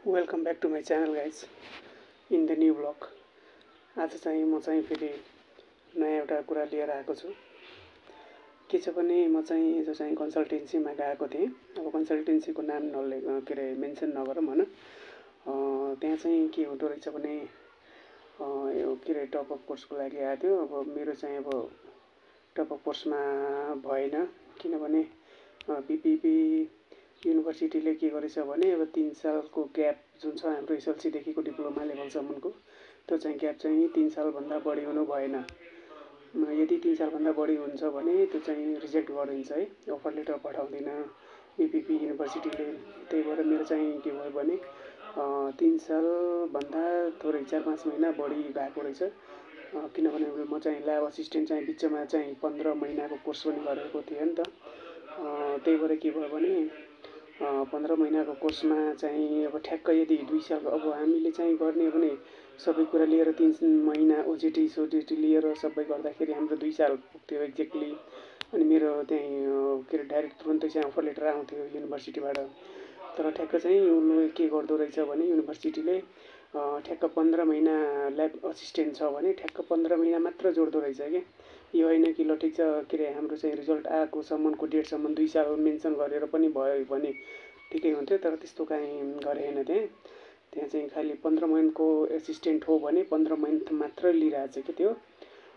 Welcome back to my channel guys in the new blog. आज चाहिँ म चाहिँ फेरि नयाँ एउटा कुरा लिएर आएको छु। के छ भने म चाहिँ हिजो चाहिँ कन्सल्टेन्सीमा गएको थिएँ। अब कन्सल्टेन्सीको नाम के अरे मेन्सन नगरौँ होइन। त्यहाँ चाहिँ के हुँदो रहेछ भने यो के अरे टप अप कोर्सको लागि आएको थियो। अब मेरो चाहिँ अब टप अप कोर्समा भएन, किनभने बीपीपी युनिभर्सिटीले के गरेछ भने अब 3 सालको ग्याप जुन छ हाम्रो एसएलसीदेखिको डिप्लोमा लेभलसम्मको, त्यो चाहिँ ग्याप चाहिँ 3 सालभन्दा बढी हुनु भएन। यदि 3 सालभन्दा बढी हुन्छ भने त्यो चाहिँ रिजेक्ट गरिन्छ है, अफर लेटर पठाउँदैन बीपीपी युनिभर्सिटीले। त्यही भएर मेरो चाहिँ के भयो भने 3 सालभन्दा थोरै 4-5 महिना बढी भएको रहेछ। किनभने म चाहिँ ल्याब असिस्टेन्ट चाहिँ बिचमा चाहिँ 15 महिनाको कोर्स पनि गरेको थिएँ नि त। त्यही भएर के भयो भने 15 महिनाको कोर्समा चाहिँ अब ठ्याक्क यदि 2 साल अब हामीले चाहिँ गर्ने भने सबै कुरा लिएर 3 महिना ओजिटी सोजिटी लिएर सबै गर्दाखेरि हाम्रो 2 साल पुग्थ्यो एक्ज्याक्टली। अनि मेरो त्यहीँ के अरे डाइरेक्ट तुरुन्तै चाहिँ अफर लेटर आउँथ्यो युनिभर्सिटीबाट। तर ठ्याक्क चाहिँ उसले के गर्दो रहेछ भने युनिभर्सिटीले ठ्याक्क 15 महिना ल्याब असिस्टेन्ट छ भने ठ्याक्क 15 महिना मात्र जोड्दो रहेछ कि। यो होइन कि ल ठिक छ के अरे हाम्रो चाहिँ रिजल्ट आएको सम्मको डेटसम्म 2 साल मेन्सन गरेर पनि भयो भने ठिकै हुन्थ्यो। तर त्यस्तो काहीँ गरेन। त्यहाँ चाहिँ खालि 15 मन्थको एसिस्टेन्ट हो भने 15 मन्थ मात्र लिइरहेछ कि त्यो।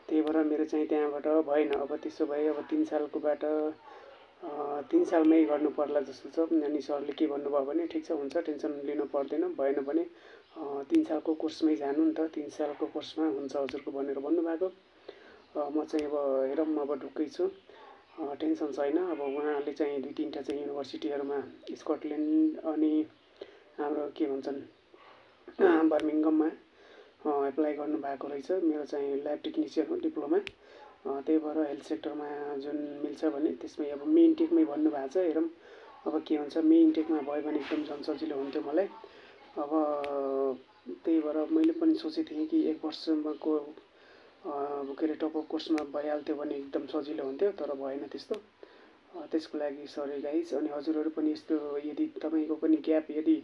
त्यही भएर मेरो चाहिँ त्यहाँबाट भएन। अब त्यसो भए अब 3 सालकोबाट 3 सालमै गर्नु पर्ला जस्तो छ। अनि सरले के भन्नुभयो भने ठिक छ हुन्छ, टेन्सन लिनु पर्दैन, भएन भने 3 सालको कोर्समै जानु नि त, 3 सालको कोर्समा हुन्छ हजुरको भनेर भन्नुभएको। म चाहिँ अब हेरौँ अब ढुक्कै छु, टेन्सन छैन। अब उहाँले चाहिँ 2-3टा चाहिँ युनिभर्सिटीहरूमा स्कटल्यान्ड अनि हाम्रो के भन्छन् बर्मिङहममा एप्लाई गर्नुभएको रहेछ। मेरो चाहिँ ल्याब टेक्निसियन हो डिप्लोमा। त्यही भएर हेल्थ सेक्टरमा जुन मिल्छ भने त्यसमै अब मेन टेकमै भन्नुभएको छ। हेरौँ अब के हुन्छ। मेन टेकमा भयो भने एकदम झन् सजिलो हुन्थ्यो मलाई। अब त्यही भएर मैले पनि सोचेको थिएँ कि 1 वर्षको के अरे टप अप कोर्समा भइहाल्थ्यो भने एकदम सजिलो हुन्थ्यो, तर भएन त्यस्तो। त्यसको लागि सरी गाइज। अनि हजुरहरू पनि यस्तो यदि तपाईँको पनि ग्याप यदि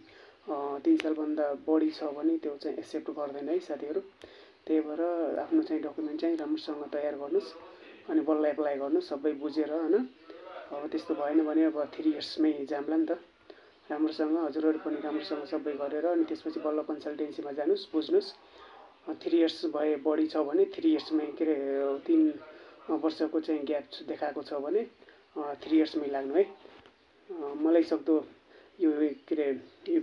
3 सालभन्दा बढी छ भने त्यो चाहिँ एक्सेप्ट गर्दैन है साथीहरू। त्यही भएर आफ्नो चाहिँ डकुमेन्ट चाहिँ राम्रोसँग तयार गर्नुहोस् अनि बल्ल एप्लाई गर्नुहोस् सबै बुझेर होइन। अब त्यस्तो भएन भने अब 3 इयर्समै जाम्ला नि त। राम्रोसँग हजुरहरू पनि राम्रोसँग सबै गरेर अनि त्यसपछि बल्ल कन्सल्टेन्सीमा जानुहोस्, बुझ्नुहोस्। 3 इयर्स भए बढी छ भने 3 इयर्समै के अरे 3 वर्षको चाहिँ ग्याप देखाएको छ भने 3 इयर्समै लाग्नु है। मलाई सक्दो यो के अरे यो